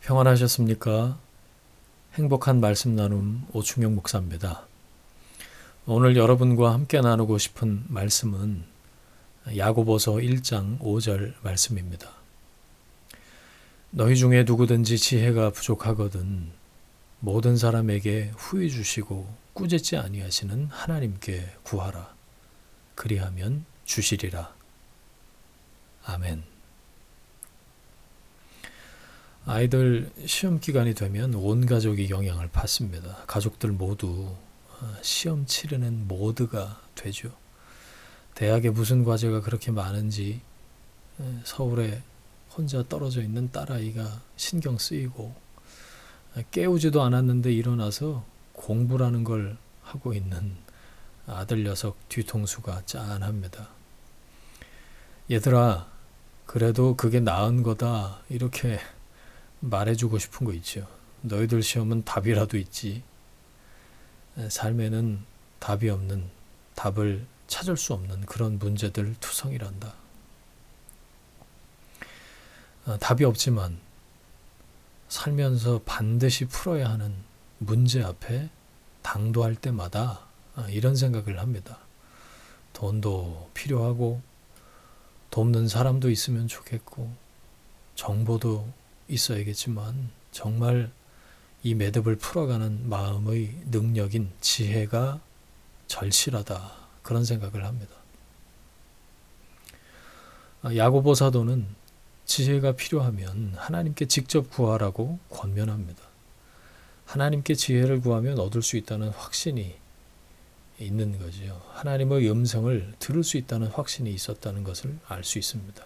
평안하셨습니까? 행복한 말씀 나눔 오충영 목사입니다. 오늘 여러분과 함께 나누고 싶은 말씀은 야고보서 1장 5절 말씀입니다. 너희 중에 누구든지 지혜가 부족하거든 모든 사람에게 후히 주시고 꾸짖지 아니하시는 하나님께 구하라. 그리하면 주시리라. 아멘. 아이들 시험 기간이 되면 온 가족이 영향을 받습니다. 가족들 모두 시험 치르는 모드가 되죠. 대학에 무슨 과제가 그렇게 많은지 서울에 혼자 떨어져 있는 딸아이가 신경 쓰이고 깨우지도 않았는데 일어나서 공부라는 걸 하고 있는 아들 녀석 뒤통수가 짠합니다. 얘들아, 그래도 그게 나은 거다 이렇게 말해주고 싶은 거 있죠. 너희들 시험은 답이라도 있지. 삶에는 답이 없는, 답을 찾을 수 없는 그런 문제들 투성이란다. 답이 없지만 살면서 반드시 풀어야 하는 문제 앞에 당도할 때마다 이런 생각을 합니다. 돈도 필요하고 돕는 사람도 있으면 좋겠고 정보도 있어야겠지만 정말 이 매듭을 풀어가는 마음의 능력인 지혜가 절실하다. 그런 생각을 합니다. 야고보 사도는 지혜가 필요하면 하나님께 직접 구하라고 권면합니다. 하나님께 지혜를 구하면 얻을 수 있다는 확신이 있는 거죠. 하나님의 음성을 들을 수 있다는 확신이 있었다는 것을 알 수 있습니다.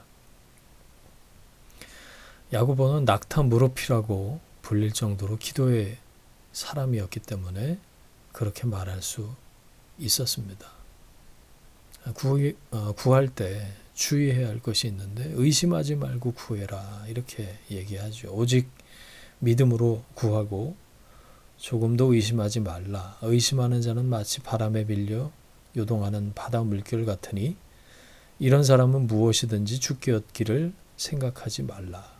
야고보는 낙타 무릎이라고 불릴 정도로 기도의 사람이었기 때문에 그렇게 말할 수 있었습니다. 구할 때 주의해야 할 것이 있는데 의심하지 말고 구해라 이렇게 얘기하죠. 오직 믿음으로 구하고 조금도 의심하지 말라. 의심하는 자는 마치 바람에 밀려 요동하는 바다 물결 같으니 이런 사람은 무엇이든지 주께 얻기를 생각하지 말라.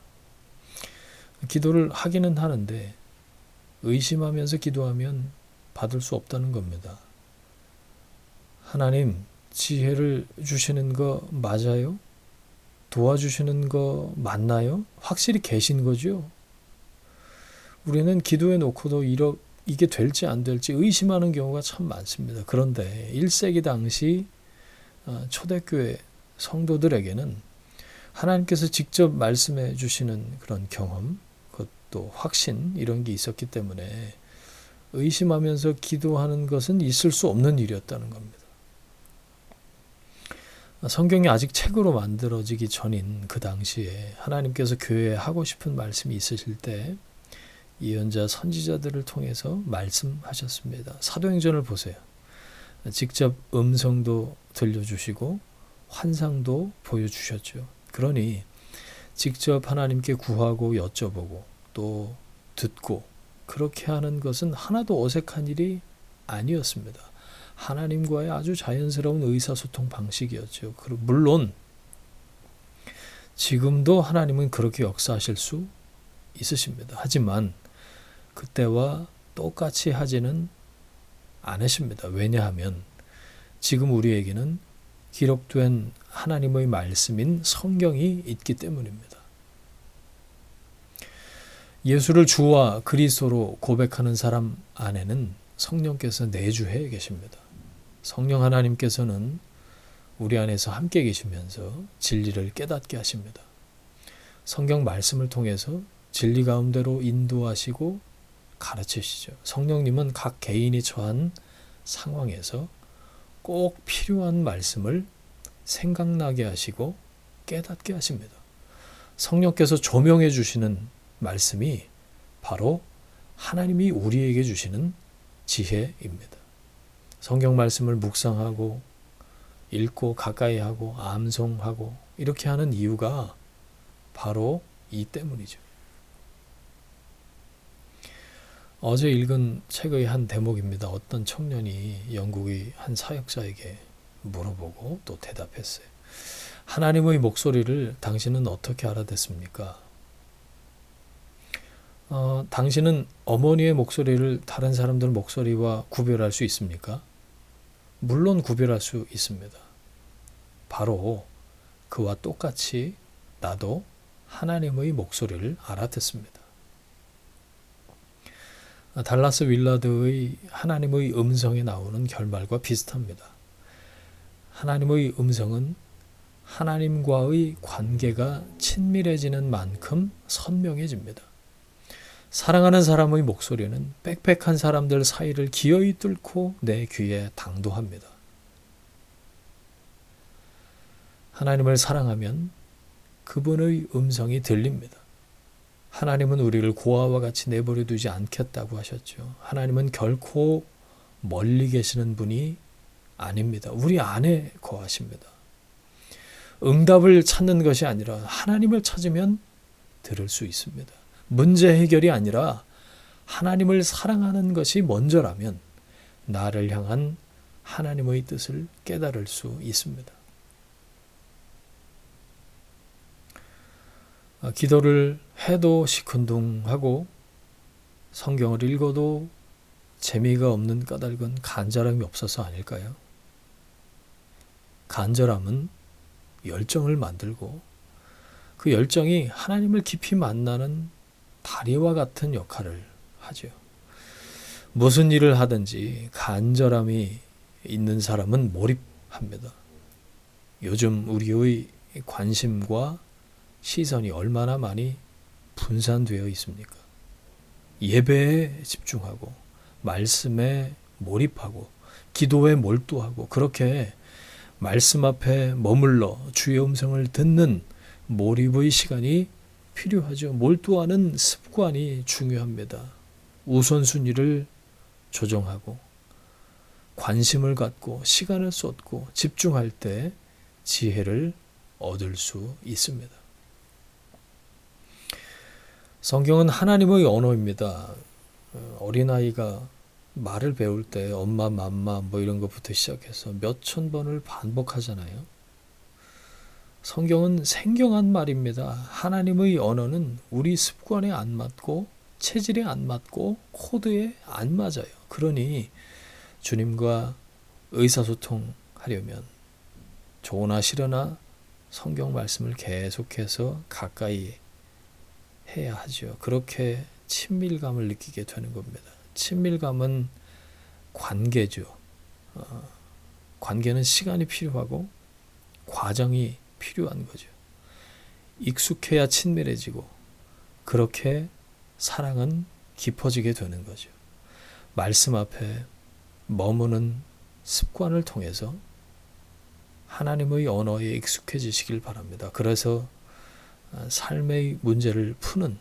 기도를 하기는 하는데 의심하면서 기도하면 받을 수 없다는 겁니다. 하나님, 지혜를 주시는 거 맞아요? 도와주시는 거 맞나요? 확실히 계신 거죠? 우리는 기도해 놓고도 이게 될지 안 될지 의심하는 경우가 참 많습니다. 그런데 1세기 당시 초대교회 성도들에게는 하나님께서 직접 말씀해 주시는 그런 경험, 그것도 확신 이런 게 있었기 때문에 의심하면서 기도하는 것은 있을 수 없는 일이었다는 겁니다. 성경이 아직 책으로 만들어지기 전인 그 당시에 하나님께서 교회에 하고 싶은 말씀이 있으실 때 예언자 선지자들을 통해서 말씀하셨습니다. 사도행전을 보세요. 직접 음성도 들려주시고 환상도 보여주셨죠. 그러니 직접 하나님께 구하고 여쭤보고 또 듣고 그렇게 하는 것은 하나도 어색한 일이 아니었습니다. 하나님과의 아주 자연스러운 의사소통 방식이었죠. 물론 지금도 하나님은 그렇게 역사하실 수 있으십니다. 하지만 그때와 똑같이 하지는 않으십니다. 왜냐하면 지금 우리에게는 기록된 하나님의 말씀인 성경이 있기 때문입니다. 예수를 주와 그리스도로 고백하는 사람 안에는 성령께서 내주해 계십니다. 성령 하나님께서는 우리 안에서 함께 계시면서 진리를 깨닫게 하십니다. 성경 말씀을 통해서 진리 가운데로 인도하시고 가르치시죠. 성령님은 각 개인이 처한 상황에서 꼭 필요한 말씀을 생각나게 하시고 깨닫게 하십니다. 성령께서 조명해 주시는 말씀이 바로 하나님이 우리에게 주시는 지혜입니다. 성경 말씀을 묵상하고 읽고 가까이 하고 암송하고 이렇게 하는 이유가 바로 이 때문이죠. 어제 읽은 책의 한 대목입니다. 어떤 청년이 영국의 한 사역자에게 물어보고 또 대답했어요. 하나님의 목소리를 당신은 어떻게 알아듣습니까? 당신은 어머니의 목소리를 다른 사람들 목소리와 구별할 수 있습니까? 물론 구별할 수 있습니다. 바로 그와 똑같이 나도 하나님의 목소리를 알아듣습니다. 달라스 윌라드의 하나님의 음성에 나오는 결말과 비슷합니다. 하나님의 음성은 하나님과의 관계가 친밀해지는 만큼 선명해집니다. 사랑하는 사람의 목소리는 빽빽한 사람들 사이를 기어이 뚫고 내 귀에 당도합니다. 하나님을 사랑하면 그분의 음성이 들립니다. 하나님은 우리를 고아와 같이 내버려 두지 않겠다고 하셨죠. 하나님은 결코 멀리 계시는 분이 아닙니다. 우리 안에 거하십니다. 응답을 찾는 것이 아니라 하나님을 찾으면 들을 수 있습니다. 문제 해결이 아니라 하나님을 사랑하는 것이 먼저라면 나를 향한 하나님의 뜻을 깨달을 수 있습니다. 기도를 해도 시큰둥하고 성경을 읽어도 재미가 없는 까닭은 간절함이 없어서 아닐까요? 간절함은 열정을 만들고 그 열정이 하나님을 깊이 만나는 다리와 같은 역할을 하죠. 무슨 일을 하든지 간절함이 있는 사람은 몰입합니다. 요즘 우리의 관심과 시선이 얼마나 많이 분산되어 있습니까? 예배에 집중하고 말씀에 몰입하고 기도에 몰두하고 그렇게 말씀 앞에 머물러 주의 음성을 듣는 몰입의 시간이 필요하죠. 몰두하는 습관이 중요합니다. 우선순위를 조정하고 관심을 갖고 시간을 쏟고 집중할 때 지혜를 얻을 수 있습니다. 성경은 하나님의 언어입니다. 어린아이가 말을 배울 때 엄마, 맘마 뭐 이런 것부터 시작해서 몇천 번을 반복하잖아요. 성경은 생경한 말입니다. 하나님의 언어는 우리 습관에 안 맞고 체질에 안 맞고 코드에 안 맞아요. 그러니 주님과 의사소통하려면 좋으나 싫으나 성경 말씀을 계속해서 가까이 해야 하죠. 그렇게 친밀감을 느끼게 되는 겁니다. 친밀감은 관계죠. 관계는 시간이 필요하고 과정이 필요한 거죠. 익숙해야 친밀해지고 그렇게 사랑은 깊어지게 되는 거죠. 말씀 앞에 머무는 습관을 통해서 하나님의 언어에 익숙해지시길 바랍니다. 그래서 삶의 문제를 푸는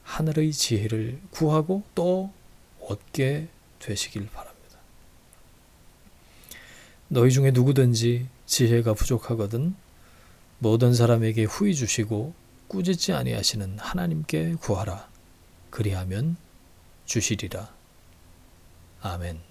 하늘의 지혜를 구하고 또 얻게 되시길 바랍니다. 너희 중에 누구든지 지혜가 부족하거든 모든 사람에게 후히 주시고 꾸짖지 아니하시는 하나님께 구하라. 그리하면 주시리라. 아멘.